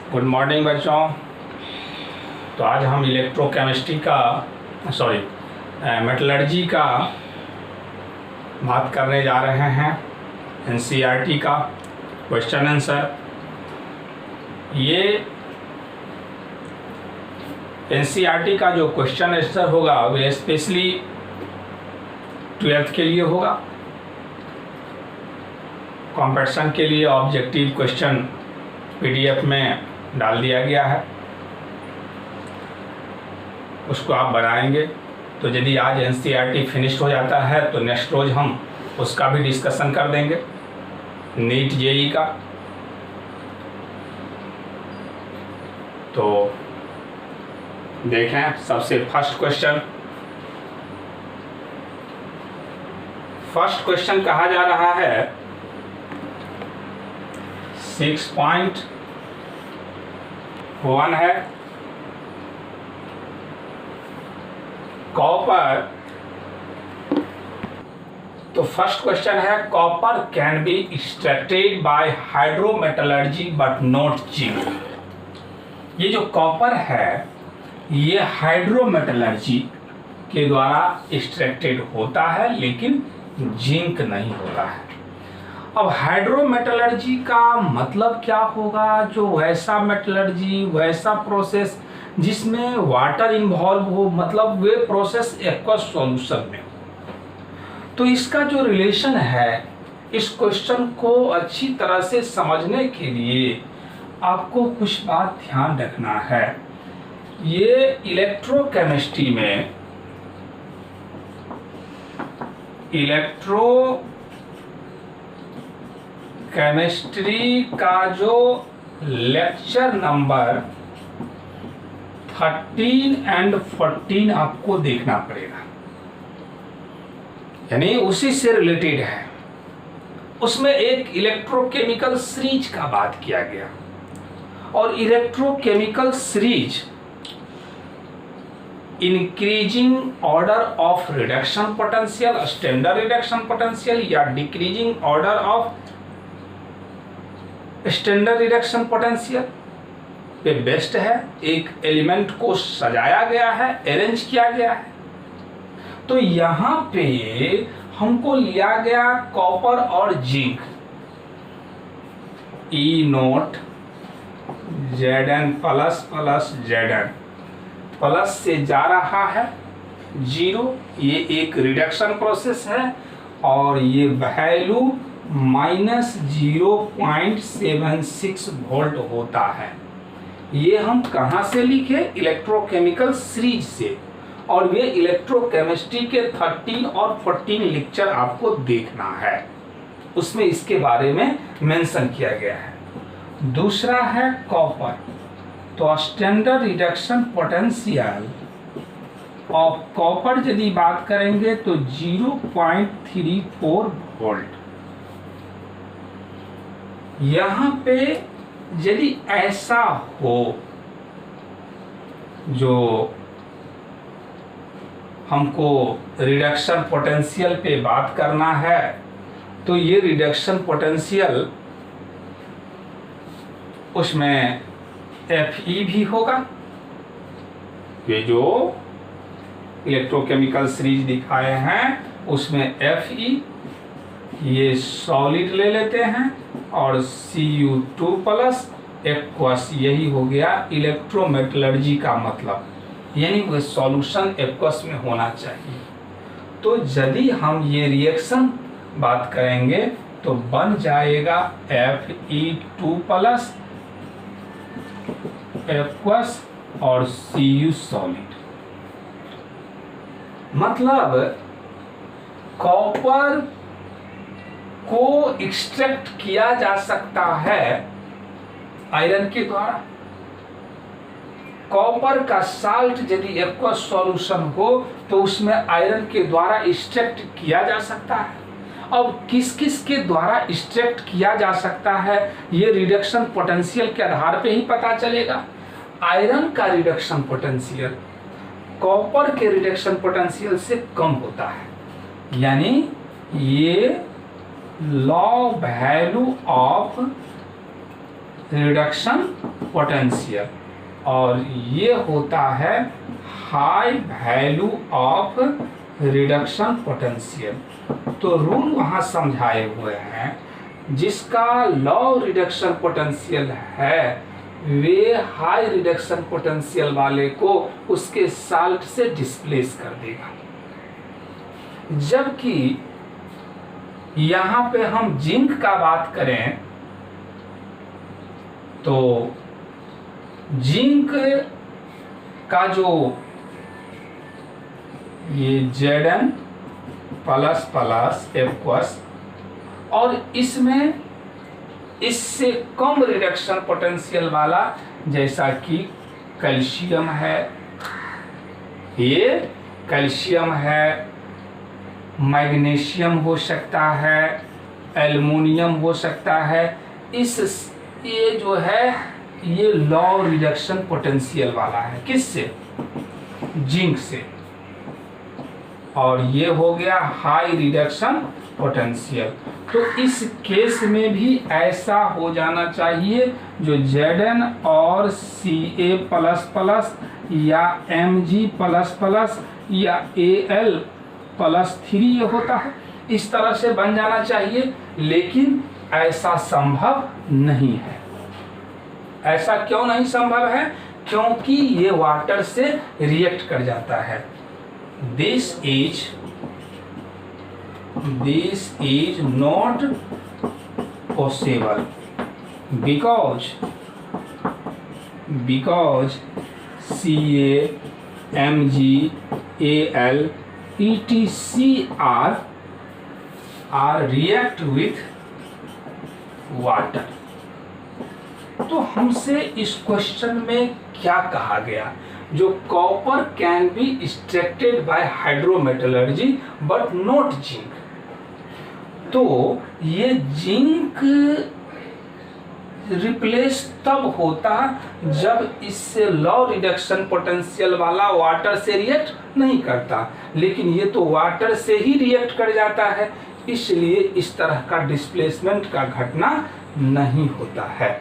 Good morning बच्चों। तो आज हम इलेक्ट्रोकेमिस्ट्री का मेटलर्जी का बात करने जा रहे हैं। एनसीईआरटी का क्वेश्चन आंसर। ये एनसीईआरटी का जो क्वेश्चन आंसर होगा वो स्पेशली 12th के लिए होगा। कॉम्पिटिशन के लिए ऑब्जेक्टिव क्वेश्चन पीडीएफ में डाल दिया गया है, उसको आप बनाएंगे। तो यदि आज एनसीईआरटी फिनिश हो जाता है तो नेक्स्ट रोज हम उसका भी डिस्कशन कर देंगे, नीट जेई का। तो देखें सबसे फर्स्ट क्वेश्चन कहा जा रहा है 6.1 है। कॉपर, तो फर्स्ट क्वेश्चन है copper can be extracted by hydrometallurgy but not zinc. ये जो कॉपर है ये हाइड्रोमेटलर्जी के द्वारा एक्सट्रैक्टेड होता है लेकिन जिंक नहीं होता है। अब हाइड्रोमेटलर्जी का मतलब क्या होगा? जो वैसा मेटलर्जी, वैसा प्रोसेस जिसमें वाटर इन्वॉल्व हो, मतलब वे प्रोसेस एक्वस सॉल्यूशन में हो। तो इसका जो रिलेशन है, इस क्वेश्चन को अच्छी तरह से समझने के लिए आपको कुछ बात ध्यान रखना है। ये इलेक्ट्रोकेमिस्ट्री में केमिस्ट्री का जो लेक्चर नंबर 13 और 14 आपको देखना पड़ेगा, यानी उसी से रिलेटेड है। उसमें एक इलेक्ट्रोकेमिकल सीरीज का बात किया गया, और electrochemical series increasing order of reduction potential, standard reduction potential, या decreasing order of standard reduction potential पे बेस्ड है। एक एलिमेंट को सजाया गया है, अरेंज किया गया है। तो यहाँ पे हमको लिया गया कॉपर और zinc, E0 Zn plus Zn plus से जा रहा है 0। ये एक रिडक्शन प्रोसेस है और ये वैल्यू -0.76 वोल्ट होता है। ये हम कहाँ से लिखे? इलेक्ट्रोकेमिकल सीरीज से। और ये इलेक्ट्रोकेमिस्ट्री के 13 और 14 लेक्चर आपको देखना है, उसमें इसके बारे में मेंशन किया गया है। दूसरा है कॉपर, तो standard reduction potential of copper यदि बात करेंगे तो 0.34 वोल्ट। यहाँ पे यदि ऐसा हो, जो हमको रिडक्शन पोटेंशियल पे बात करना है, तो ये रिडक्शन पोटेंशियल उसमें Fe भी होगा। ये जो इलेक्ट्रोकेमिकल सीरीज दिखाए हैं उसमें Fe, ये सॉलिड ले लेते हैं, और Cu2 प्लस एक्वस, यही हो गया इलेक्ट्रोमेटलर्जी का मतलब, यानी वह सॉल्यूशन एक्वस में होना चाहिए। तो यदि हम ये रिएक्शन बात करेंगे तो बन जाएगा Fe2 प्लस एक्वस और Cu सॉलिड। मतलब कॉपर को एक्सट्रैक्ट किया जा सकता है आयरन के द्वारा। कॉपर का साल्ट यदि एक्वस सॉल्यूशन हो तो उसमें आयरन के द्वारा एक्सट्रैक्ट किया जा सकता है। अब किस किस के द्वारा एक्सट्रैक्ट किया जा सकता है ये रिडक्शन पोटेंशियल के आधार पे ही पता चलेगा। आयरन का रिडक्शन पोटेंशियल कॉपर के रिडक्शन पोटेंशियल से कम होता है, यानी ये law value of reduction potential, और ये होता है high value of reduction potential. तो रूल वहाँ समझाए हुए हैं, जिसका लॉ रिडक्शन पोटेंशियल है वे हाई रिडक्शन पोटेंशियल वाले को उसके साल्ट से डिस्प्लेस कर देगा। जबकि यहाँ पे हम जिंक का बात करें तो जिंक का जो ये Zn प्लस प्लस एक्वस, और इसमें इससे कम रिडक्शन पोटेंशियल वाला जैसा कि कैल्शियम है, ये कैल्शियम है, मैग्नीशियम हो सकता है, एल्युमिनियम हो सकता है, ये जो है ये लो रिडक्शन पोटेंशियल वाला है। किससे? जिंक से। और ये हो गया हाई रिडक्शन पोटेंशियल। तो इस केस में भी ऐसा हो जाना चाहिए, जो Zn और Ca प्लस प्लस या Mg प्लस प्लस या Al प्लस 3 होता है, इस तरह से बन जाना चाहिए। लेकिन ऐसा संभव नहीं है। ऐसा क्यों नहीं संभव है? क्योंकि ये वाटर से रिएक्ट कर जाता है। This is not possible because Ca, Mg, Al, etc are react with water। तो हमसे इस क्वेश्चन में क्या कहा गया? जो copper can be extracted by hydrometallurgy but not zinc. तो ये जिंक रिप्लेस तब होता जब इससे लो रिडक्शन पोटेंशियल वाला वाटर से रिएक्ट नहीं करता, लेकिन ये तो वाटर से ही रिएक्ट कर जाता है, इसलिए इस तरह का डिस्प्लेसमेंट का घटना नहीं होता है।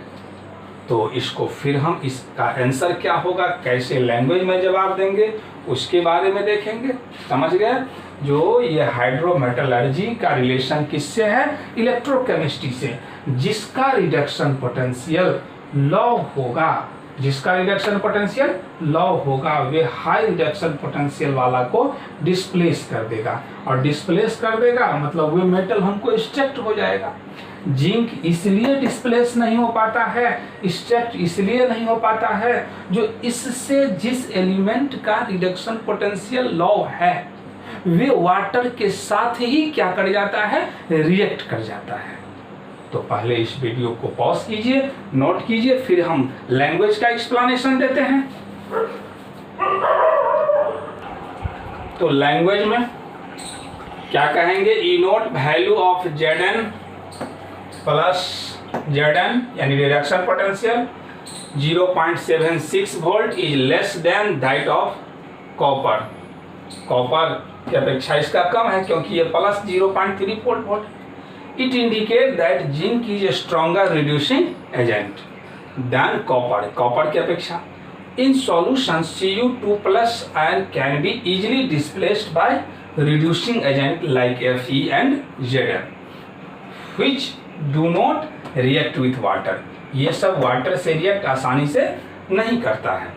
तो इसको फिर हम इसका आंसर क्या होगा, कैसे लैंग्वेज में जवाब देंगे, उसके बारे में देखेंगे। समझ गए? जो ये हाइड्रोमेटलर्जी का रिलेशन किससे है? इलेक्ट्रोकेमिस्ट्री से। जिसका रिडक्शन पोटेंशियल लो होगा, जिसका रिडक्शन पोटेंशियल लो होगा, वे हाई रिडक्शन पोटेंशियल वाला को डिस्प्लेस कर देगा, और डिस्प्लेस कर देगा मतलब वे मेटल हमको एक्सट्रैक्ट हो जाएगा। जिंक इसलिए डिस्प्लेस नहीं हो पाता है, एक्सट्रैक्ट इसलिए नहीं हो पाता है, जो इससे जिस एलिमेंट का रिडक्शन पोटेंशियल लो है वे वाटर के साथ ही क्या कर जाता है? रिएक्ट कर जाता है। तो पहले इस वीडियो को पॉज कीजिए, नोट कीजिए, फिर हम लैंग्वेज का एक्सप्लेनेशन देते हैं। तो लैंग्वेज में क्या कहेंगे? E naught value of Zn plus Zn यानी reduction potential 0.76 volt is less than that of copper. Copper की अपेक्षा इसका कम है क्योंकि ये plus 0.34 volt. It indicate that zinc is a stronger reducing agent than copper, copper की अपेक्षा। In solution Cu2 plus ion can be easily displaced by reducing agent like Fe and Zn which do not react with water। ये सब water से react आसानी से नहीं करता है।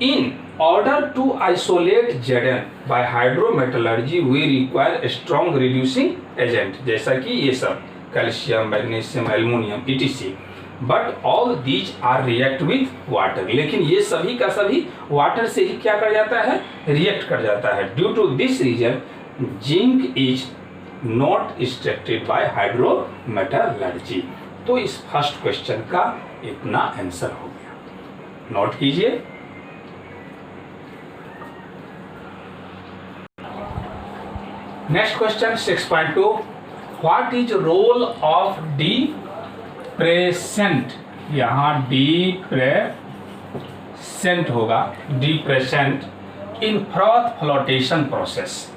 In order to isolate Zn by hydrometallurgy we require strong reducing agent, जैसा कि ये सब calcium, magnesium, aluminium etc। But all these are react with water. लेकिन ये सभी का सभी वाटर से ही क्या कर जाता है? रिएक्ट कर जाता है। Due to this reason zinc is not extracted by hydrometallurgy. तो इस फर्स्ट क्वेश्चन का इतना आंसर हो गया। नोट कीजिए। Next question 6.2 what is role of depressant? यहाँ डिप्रेसेंट होगा, depressant in froth flotation process.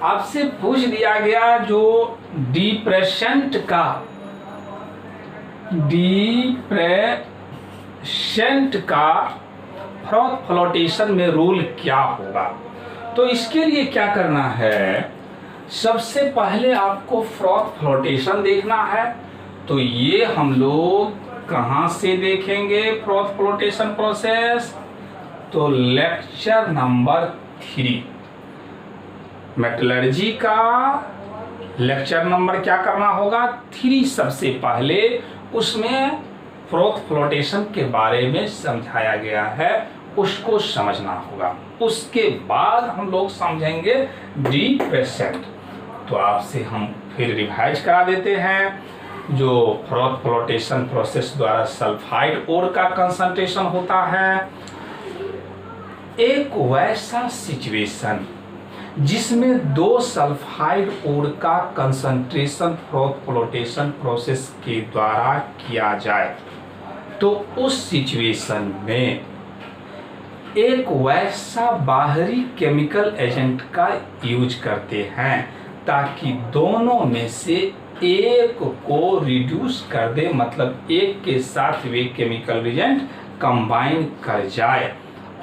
आपसे पूछ दिया गया जो डिप्रेसेंट का डिप्रेसेंट का फ्रॉथ फ्लोटेशन में रूल क्या होगा। तो इसके लिए क्या करना है, सबसे पहले आपको फ्रॉथ फ्लोटेशन देखना है। तो ये हम लोग कहाँ से देखेंगे फ्रॉथ फ्लोटेशन प्रोसेस, तो लेक्चर नंबर 3 मेटलर्जी का लेक्चर नंबर क्या करना होगा 3। सबसे पहले उसमें फ्रॉथ फ्लोटेशन के बारे में समझाया गया है, उसको समझना होगा। उसके बाद हम लोग समझेंगे डिप्रेसेंट। तो आपसे हम फिर रिवाइज करा देते हैं। जो फ्रॉथ फ्लोटेशन प्रोसेस द्वारा सल्फाइड ओर का कंसंट्रेशन होता है, एक वैसा सिचुएशन जिसमें 2 सल्फाइड ओर का कंसंट्रेशन फ्रॉथ फ्लोटेशन प्रोसेस के द्वारा किया जाए, तो उस सिचुएशन में एक वैसा बाहरी केमिकल एजेंट का यूज करते हैं ताकि दोनों में से एक को रिड्यूस कर दे, मतलब एक के साथ वे केमिकल एजेंट कंबाइन कर जाए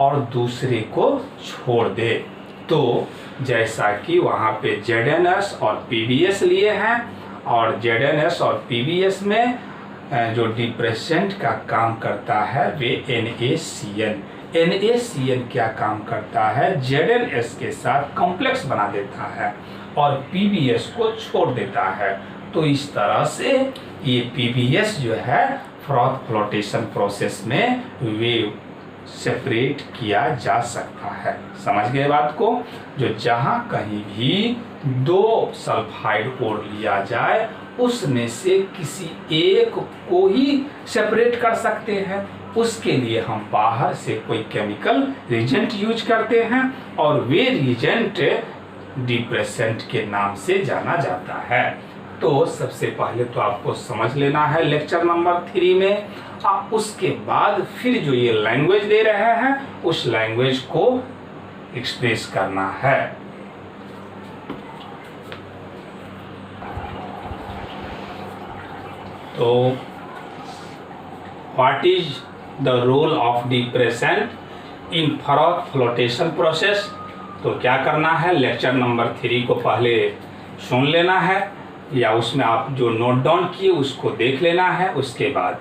और दूसरे को छोड़ दे। तो जैसा कि वहाँ पे ZnS और PbS लिए हैं, और ZnS और PbS में जो डिप्रेसेंट का काम करता है वे NaCN क्या काम करता है, ZnS के साथ कॉम्प्लेक्स बना देता है और PbS को छोड़ देता है। तो इस तरह से ये PbS जो है फ्रॉथ फ्लोटेशन प्रोसेस में वे सेपरेट किया जा सकता है। समझ गए बात को। जो जहां कहीं भी 2 सल्फाइड ओर लिया जाए उसमें से किसी एक को ही सेपरेट कर सकते हैं, उसके लिए हम बाहर से कोई केमिकल रिएजेंट यूज करते हैं और वे रिएजेंट डिप्रेसेंट के नाम से जाना जाता है। तो सबसे पहले तो आपको समझ लेना है लेक्चर नंबर 3 में। आप उसके बाद फिर जो ये लैंग्वेज दे रहे हैं उस लैंग्वेज को एक्सप्रेस करना है। तो what is the role of depressant in froth flotation process. तो क्या करना है, लेक्चर नंबर 3 को पहले सुन लेना है या उसमें आप जो नोट डाउन किए उसको देख लेना है। उसके बाद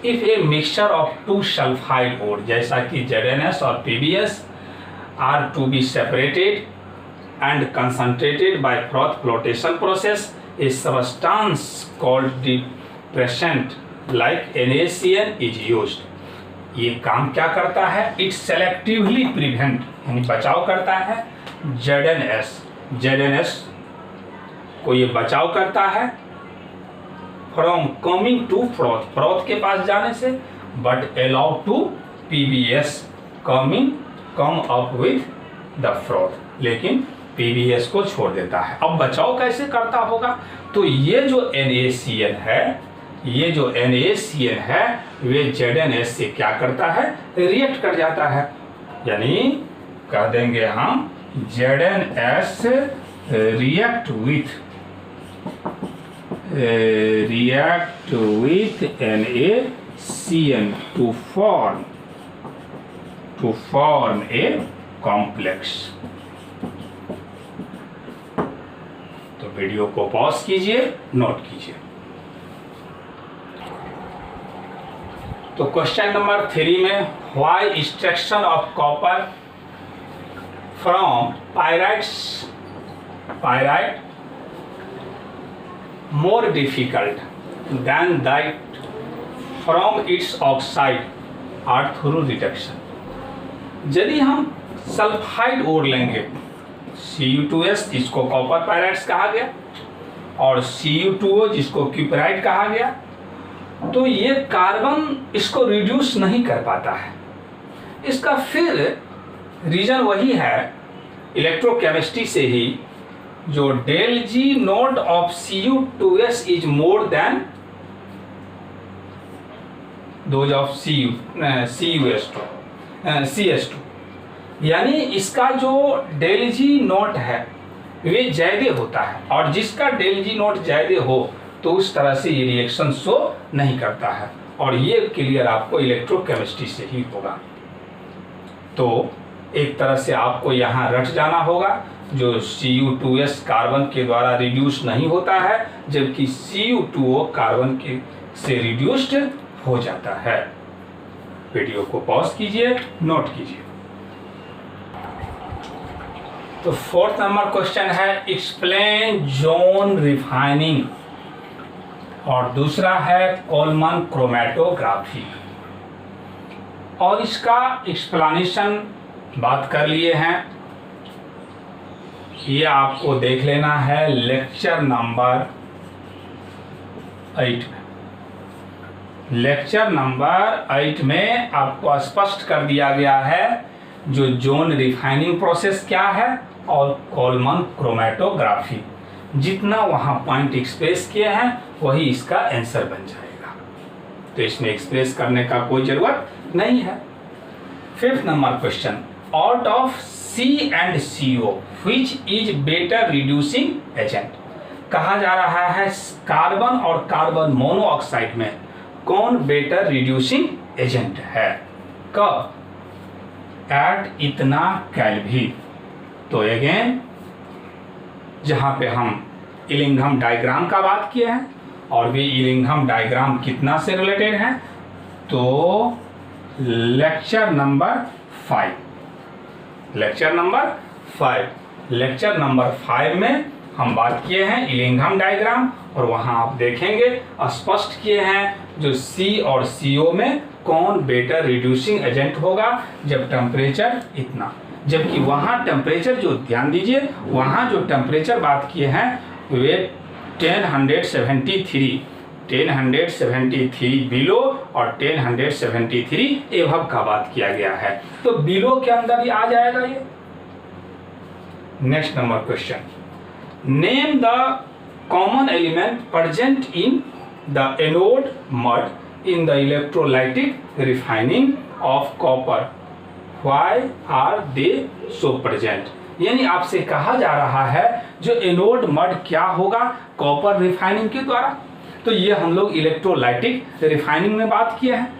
if a mixture of 2 sulphide ore जैसा कि ZnS और PbS are to be separated and concentrated by froth flotation process, a substance called depressant like NaCN is used. ये काम क्या करता है, इट सेलेक्टिवली प्रिवेंट यानी बचाव करता है ZnS को ये बचाव करता है फ्रॉम कमिंग टू फ्रॉथ के पास जाने से, but allow to PbS come up with the froth, लेकिन PbS को छोड़ देता है। अब बचाव कैसे करता होगा, तो ये जो NaCN है वे ZnS से क्या करता है, रिएक्ट कर जाता है। यानी कह देंगे हम ZnS react with NaCN to form a complex। तो वीडियो को पॉज कीजिए, नोट कीजिए। तो क्वेश्चन नंबर 3 में why extraction of copper from pyrite more difficult than that from its oxide or through reduction। यदि हम सल्फाइड ओर लेंगे Cu2S जिसको कॉपर पायराइट्स कहा गया और Cu2O जिसको क्यूपराइट कहा गया, तो ये कार्बन इसको रिड्यूस नहीं कर पाता है। इसका फिर रीजन वही है इलेक्ट्रोकेमिस्ट्री से ही, जो del G naught of Cu2S is more than those of CS2, यानी इसका जो डेल G नोट है वे ज्यादा होता है, और जिसका डेल G नोट ज्यादा हो तो उस तरह से ये रिएक्शन शो नहीं करता है, और ये क्लियर आपको इलेक्ट्रोकेमिस्ट्री से ही होगा। तो एक तरह से आपको यहाँ रट जाना होगा, जो Cu2s कार्बन के द्वारा रिड्यूस नहीं होता है, जबकि Cu2O कार्बन के से रिड्यूस्ड हो जाता है। वीडियो को पॉज कीजिए, नोट कीजिए। तो 4th नंबर क्वेश्चन है एक्सप्लेन जोन रिफाइनिंग, और दूसरा है कोलमन क्रोमेटोग्राफी। और इसका एक्सप्लेनेशन बात कर लिए हैं, ये आपको देख लेना है लेक्चर नंबर 8 में। लेक्चर नंबर 8 में आपको स्पष्ट कर दिया गया है जो जोन रिफाइनिंग प्रोसेस क्या है और कोलमन क्रोमेटोग्राफी। जितना वहाँ पॉइंट एक्सप्रेस किए हैं वही इसका आंसर बन जाएगा, तो इसमें एक्सप्रेस करने का कोई ज़रूरत नहीं है। 5th number question, out of C and CO which is better reducing agent। कहा जा रहा है कार्बन और कार्बन मोनोऑक्साइड में कौन बेटर रिड्यूसिंग एजेंट है, कब, एट इतना केल्विन। तो अगेन जहाँ पे हम इलिंघम डायग्राम का बात किए हैं, और भी इलिंघम डायग्राम कितना से रिलेटेड है, तो लेक्चर नंबर 5 लेक्चर नंबर 5 में हम बात किए हैं इलिंघम डायग्राम, और वहाँ आप देखेंगे स्पष्ट किए हैं जो C और CO में कौन बेटर रिड्यूसिंग एजेंट होगा जब टेम्परेचर इतना, जबकि वहाँ टेम्परेचर जो ध्यान दीजिए वहाँ जो टेम्परेचर बात किए हैं वे 1073 बिलो और 1073 एवब का बात किया गया है, तो बिलो के अंदर ही आ जाएगा ये। Next number question, name the common element present in the anode mud in the electrolytic refining of copper, why are they so present. यानी आपसे कहा जा रहा है जो एनोड मड क्या होगा कॉपर रिफाइनिंग के द्वारा, तो ये हम लोग इलेक्ट्रोलाइटिक रिफाइनिंग में बात किए हैं,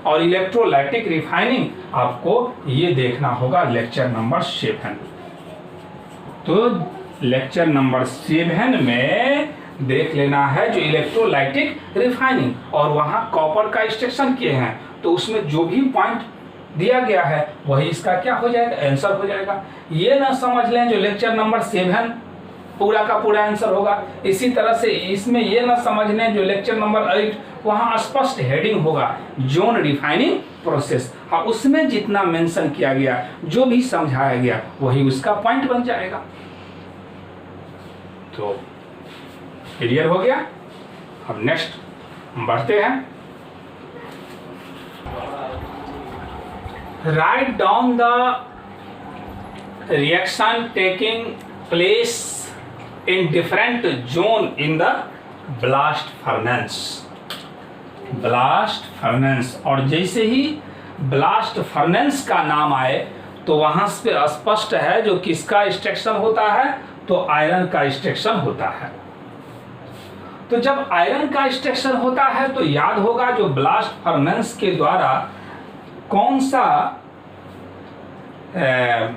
और इलेक्ट्रोलाइटिक रिफाइनिंग आपको ये देखना होगा लेक्चर नंबर 7। तो लेक्चर नंबर 7 में देख लेना है जो इलेक्ट्रोलाइटिक रिफाइनिंग, और वहाँ कॉपर का एक्सट्रैक्शन किए हैं, तो उसमें जो भी पॉइंट दिया गया है वही इसका क्या हो जाएगा, आंसर हो जाएगा। ये ना समझ लें जो लेक्चर नंबर 7 पूरा का पूरा आंसर होगा, इसी तरह से इसमें ये ना समझ लें जो लेक्चर नंबर 8 वहाँ स्पष्ट हेडिंग होगा जोन रिफाइनिंग प्रोसेस, हाँ उसमें जितना मेंशन किया गया जो भी समझाया गया वही उसका पॉइंट बन जाएगा। तो क्लियर हो गया। अब नेक्स्ट हम बढ़ते हैं। Write down the reaction taking place in different zone in the blast furnace. और जैसे ही ब्लास्ट फर्नेस का नाम आए तो वहां से स्पष्ट है जो किसका एक्सट्रैक्शन होता है, तो आयरन का एक्सट्रैक्शन होता है। तो जब आयरन का एक्सट्रैक्शन होता है तो याद होगा जो ब्लास्ट फर्नेस के द्वारा कौन सा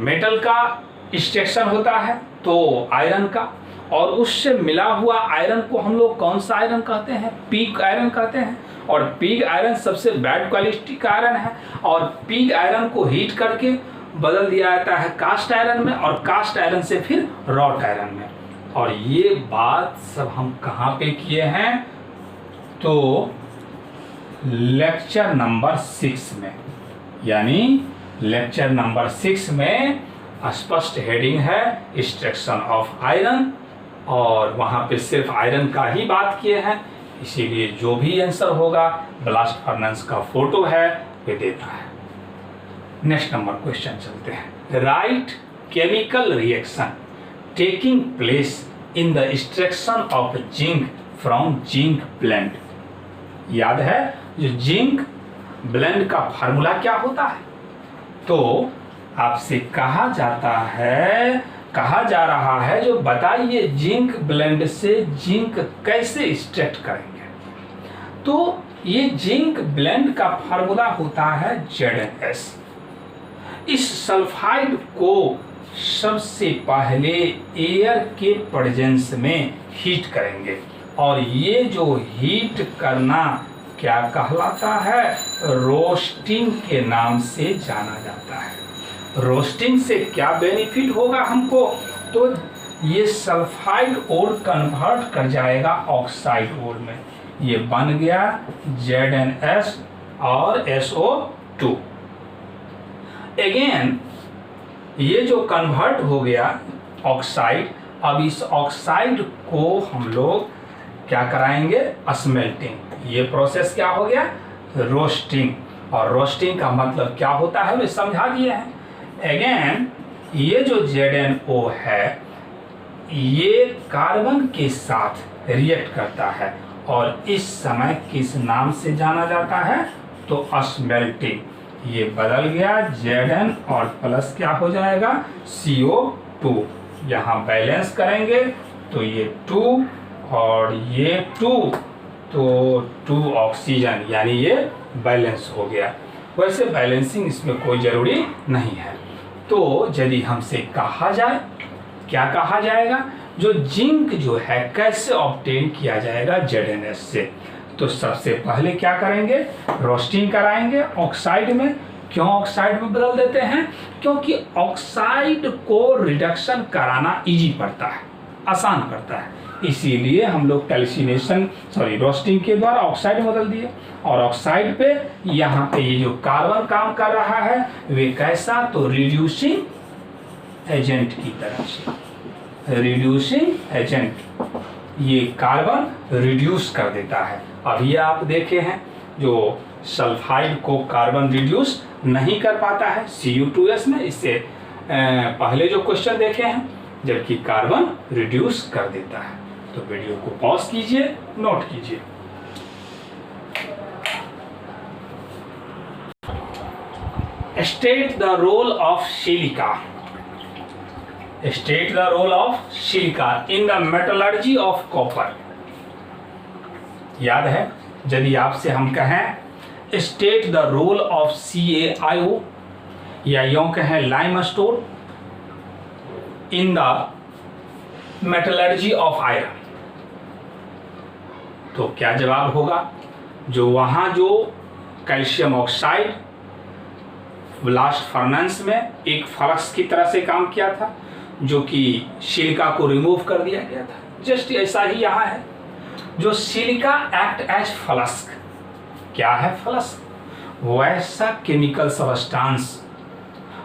मेटल का एक्सट्रैक्शन होता है, तो आयरन का, और उससे मिला हुआ आयरन को हम लोग कौन सा आयरन कहते हैं, पिग आयरन कहते हैं। और पिग आयरन सबसे बैड क्वालिटी का आयरन है, और पिग आयरन को हीट करके बदल दिया जाता है कास्ट आयरन में, और कास्ट आयरन से फिर रॉट आयरन में। और ये बात सब हम कहाँ पे किए हैं, तो लेक्चर नंबर 6 में, यानी लेक्चर नंबर 6 में स्पष्ट हेडिंग है एक्सट्रैक्शन ऑफ आयरन, और वहाँ पे सिर्फ आयरन का ही बात किए हैं, इसीलिए जो भी आंसर होगा ब्लास्ट फर्नेस का फोटो है वे देता है। नेक्स्ट नंबर क्वेश्चन चलते हैं। Right chemical reaction taking place in the extraction of zinc from zinc blende. याद है जो जिंक ब्लेंड का फार्मूला क्या होता है, तो आपसे कहा जाता है कहा जा रहा है जो बताइए जिंक ब्लेंड से जिंक कैसे एक्सट्रैक्ट करेंगे। तो ये जिंक ब्लेंड का फार्मूला होता है ZnS। इस सल्फाइड को सबसे पहले एयर के प्रेजेंस में हीट करेंगे और ये जो हीट करना क्या कहलाता है, रोस्टिंग के नाम से जाना जाता है। रोस्टिंग से क्या बेनिफिट होगा हमको, तो ये सल्फाइड ओर कन्वर्ट कर जाएगा ऑक्साइड ओर में, ये बन गया ZnS और SO2। अगेन ये जो कन्वर्ट हो गया ऑक्साइड, अब इस ऑक्साइड को हम लोग क्या कराएंगे, स्मेल्टिंग। ये प्रोसेस क्या हो गया, रोस्टिंग। और रोस्टिंग का मतलब क्या होता है वे समझा दिए हैं। अगेन ये जो ZnO है ये कार्बन के साथ रिएक्ट करता है और इस समय किस नाम से जाना जाता है, तो स्मेल्टिंग। ये बदल गया Zn और प्लस क्या हो जाएगा, CO2। यहाँ बैलेंस करेंगे तो ये 2 और ये 2, तो 2 ऑक्सीजन, यानी ये बैलेंस हो गया। वैसे बैलेंसिंग इसमें कोई ज़रूरी नहीं है। तो यदि हमसे कहा जाए, क्या कहा जाएगा, जो जिंक जो है कैसे ऑब्टेन किया जाएगा ZnS से, तो सबसे पहले क्या करेंगे, रोस्टिंग कराएंगे ऑक्साइड में। क्यों ऑक्साइड में बदल देते हैं, क्योंकि ऑक्साइड को रिडक्शन कराना इजी पड़ता है, आसान पड़ता है, इसीलिए हम लोग रोस्टिंग के द्वारा ऑक्साइड में बदल दिए। और ऑक्साइड पे यहाँ पे ये जो कार्बन काम कर रहा है वे कैसा, तो रिड्यूसिंग एजेंट की तरह से, रिड्यूसिंग एजेंट, ये कार्बन रिड्यूस कर देता है। अभी आप देखे हैं जो सल्फाइड को कार्बन रिड्यूस नहीं कर पाता है Cu2S में, इससे पहले जो क्वेश्चन देखे हैं, जबकि कार्बन रिड्यूस कर देता है। तो वीडियो को पॉज कीजिए, नोट कीजिए। State the role of silica, state the role of silica in the metallurgy of copper. याद है, यदि आपसे हम कहें state the role of CaIO या यूं कहें limestone in the metallurgy of iron, तो क्या जवाब होगा, जो वहां जो कैल्शियम ऑक्साइड ब्लास्ट फर्नेस में एक फ्लक्स की तरह से काम किया था, जो कि सिलिका को रिमूव कर दिया गया था। जस्ट ऐसा ही यहाँ है, जो सिलिका एक्ट एज फ्लस्क। क्या है फ्लस्क, वैसा केमिकल सबस्टांस,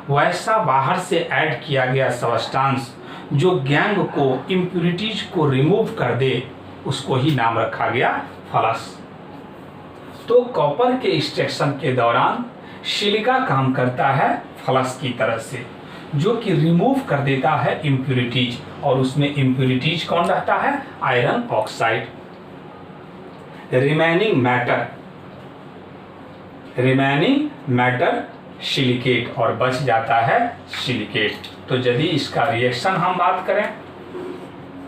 वैसा बाहर से ऐड किया गया सबस्टांस जो गैंग को, इम्प्यूरिटीज को रिमूव कर दे, उसको ही नाम रखा गया फ्लस्क। तो कॉपर के एक्सट्रैक्शन के दौरान सिलिका काम करता है फ्लस्क की तरह से, जो कि रिमूव कर देता है इम्प्यूरिटीज, और उसमें इम्प्यूरिटीज कौन रहता है, iron oxide. Remaining matter silicate, और बच जाता है सिलिकेट। तो यदि इसका रिएक्शन हम बात करें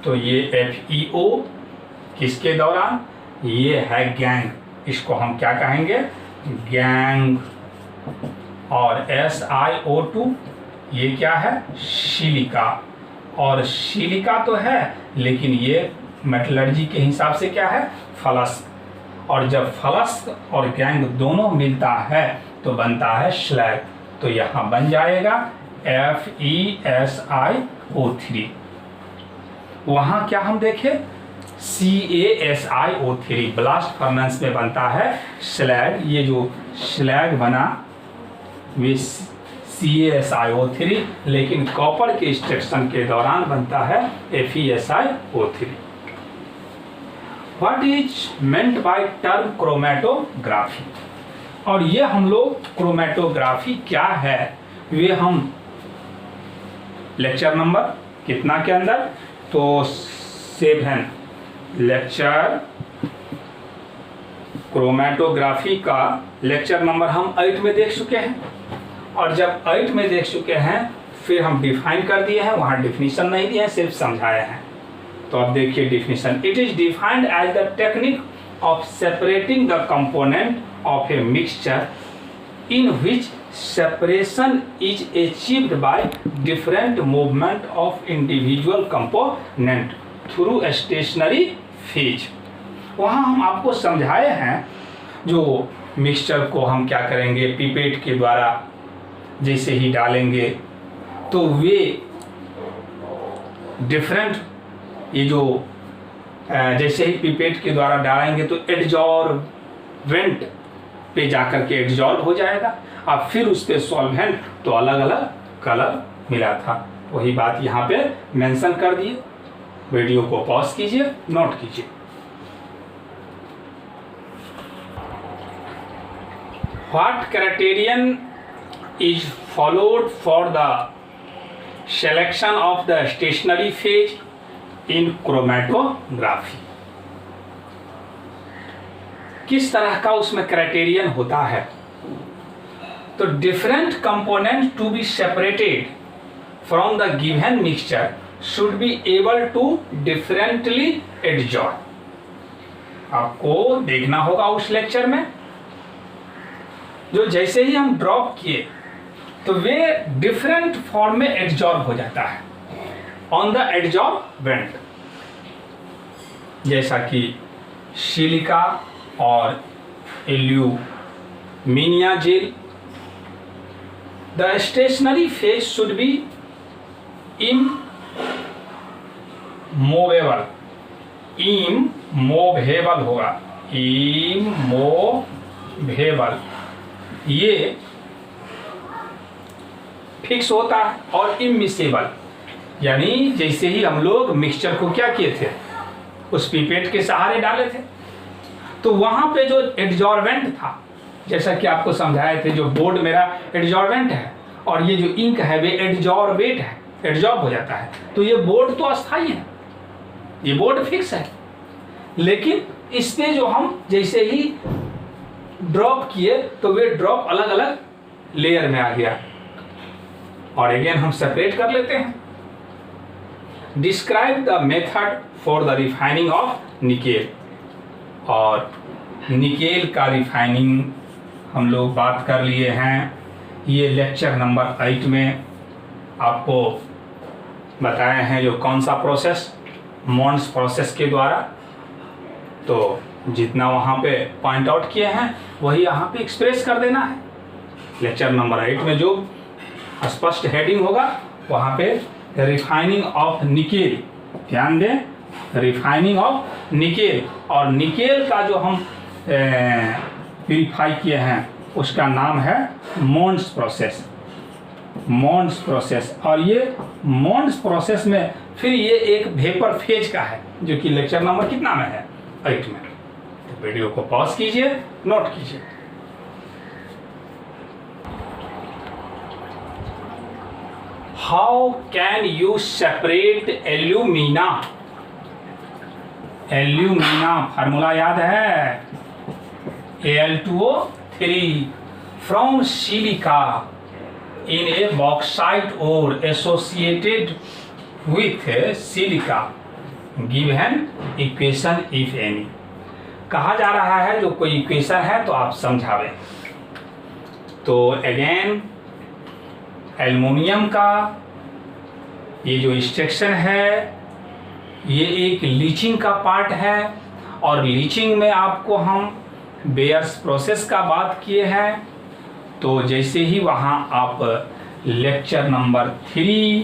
तो ये FeO किसके दौरान, ये है गैंग, इसको हम क्या कहेंगे, गैंग। और SiO2 ये क्या है, सिलिका। और सिलिका तो है लेकिन ये मेटलर्जी के हिसाब से क्या है, फ्लस्क। और जब फ्लस्क और गैंग दोनों मिलता है तो बनता है स्लैग। तो यहाँ बन जाएगा FeSiO3। वहाँ क्या हम देखें, CaSiO3 ब्लास्ट फर्नेस में बनता है स्लैग। ये जो स्लैग बना वे CaSiO3, लेकिन कॉपर के एक्सट्रैक्शन के दौरान बनता है FeSiO3। What is meant by term chromatography, और ये हम लोग क्रोमेटोग्राफी क्या है वे हम लेक्चर नंबर कितना के अंदर, तो 7 लेक्चर क्रोमेटोग्राफी का लेक्चर नंबर हम 8 में देख चुके हैं। और जब 8 में देख चुके हैं फिर हम डिफाइन कर दिए हैं, वहाँ डिफिनीशन नहीं दिए हैं, सिर्फ समझाए हैं। तो अब देखिए definition, it is defined as the technique of separating the component of a mixture in which separation is achieved by different movement of individual component through stationary phase। वहाँ हम आपको समझाए हैं, जो मिक्सचर को हम क्या करेंगे, पिपेट के द्वारा जैसे ही डालेंगे तो वे डिफरेंट, ये जो जैसे ही पिपेट के द्वारा डालेंगे तो एडजॉर्वेंट पे जाकर के एडजॉल्व हो जाएगा, और फिर उस पे सॉल्वेंट तो अलग अलग कलर मिला था। वही बात यहाँ पे मेंशन कर दिए। वीडियो को पॉज कीजिए, नोट कीजिए। What criterion is followed for the selection of the stationary phase in chromatography. किस तरह का उसमें क्राइटेरियन होता है? तो different component to be separated from the given mixture should be able to differently adsorb. आपको देखना होगा उस लेक्चर में, जो जैसे ही हम ड्रॉप किए तो वे डिफरेंट फॉर्म में एडजॉर्ब हो जाता है ऑन द एडजॉर्बेंट, जैसा कि सिलिका और alumina gel. The stationary phase should be immovable, immovable होगा, इमूवेबल, ये फिक्स होता है, और इमिसेबल यानी जैसे ही हम लोग मिक्सचर को क्या किए थे, उस पिपेट के सहारे डाले थे, तो वहां पे जो एडजॉर्वेंट था, जैसा कि आपको समझाए थे, जो बोर्ड मेरा एडजॉर्वेंट है और ये जो इंक है वे एडजॉर्बेट है, एडजॉर्ब हो जाता है। तो ये बोर्ड तो अस्थाई है, ये बोर्ड फिक्स है, लेकिन इसमें जो हम जैसे ही ड्रॉप किए तो वे ड्रॉप अलग अलग लेयर में आ गया, और अगेन हम सेपरेट कर लेते हैं। Describe the method for the refining of nickel. और निकेल का रिफाइनिंग हम लोग बात कर लिए हैं, ये लेक्चर नंबर 8 में आपको बताए हैं, जो कौन सा प्रोसेस, मॉन्स प्रोसेस के द्वारा। तो जितना वहाँ पे पॉइंट आउट किए हैं वही यहाँ पे एक्सप्रेस कर देना है। लेक्चर नंबर 8 में जो स्पष्ट हेडिंग होगा वहाँ पे रिफाइनिंग ऑफ निकेल, ध्यान दें, रिफाइनिंग ऑफ निकेल। और निकेल का जो हम प्यूरिफाई किए हैं उसका नाम है मॉन्स प्रोसेस, मॉन्स प्रोसेस। और ये मॉन्स प्रोसेस में फिर ये एक वेपर फेज का है, जो कि लेक्चर नंबर कितना में है, 8 में। तो वीडियो को पॉज कीजिए, नोट कीजिए। How can you separate alumina? Alumina formula याद है, Al2O3 from silica in a bauxite ore associated with silica given equation if any. कहा जा रहा है जो कोई इक्वेशन है तो आप समझावें। तो अगेन एल्युमिनियम का ये जो एक्सट्रैक्शन है ये एक लीचिंग का पार्ट है, और लीचिंग में आपको हम बेयर्स प्रोसेस का बात किए हैं। तो जैसे ही वहाँ आप लेक्चर नंबर 3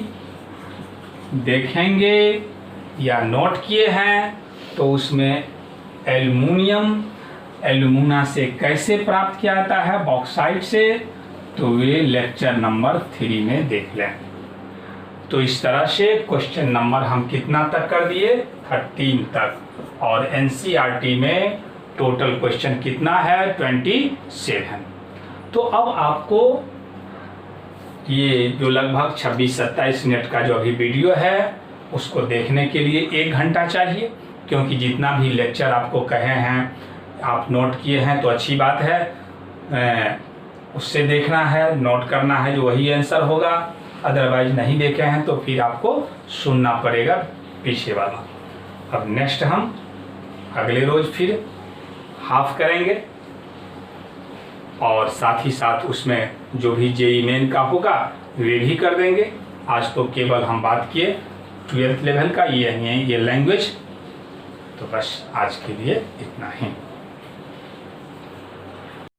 देखेंगे या नोट किए हैं तो उसमें एल्युमिना से कैसे प्राप्त किया जाता है, बॉक्साइट से, तो वे लेक्चर नंबर 3 में देख लें। तो इस तरह से क्वेश्चन नंबर हम कितना तक कर दिए, 13 तक, और एनसीईआरटी में टोटल क्वेश्चन कितना है, 27। तो अब आपको ये जो लगभग 26-27 मिनट का जो अभी वीडियो है उसको देखने के लिए 1 घंटा चाहिए, क्योंकि जितना भी लेक्चर आपको कहे हैं आप नोट किए हैं तो अच्छी बात है, उससे देखना है, नोट करना है, जो वही आंसर होगा। अदरवाइज नहीं देखे हैं तो फिर आपको सुनना पड़ेगा पीछे वाला। अब नेक्स्ट हम अगले रोज फिर हाफ करेंगे और साथ ही साथ उसमें जो भी जेईई मेन का होगा वे भी कर देंगे। आज तो केवल हम बात किए 12th लेवल का, ये लैंग्वेज। तो बस आज के लिए इतना ही।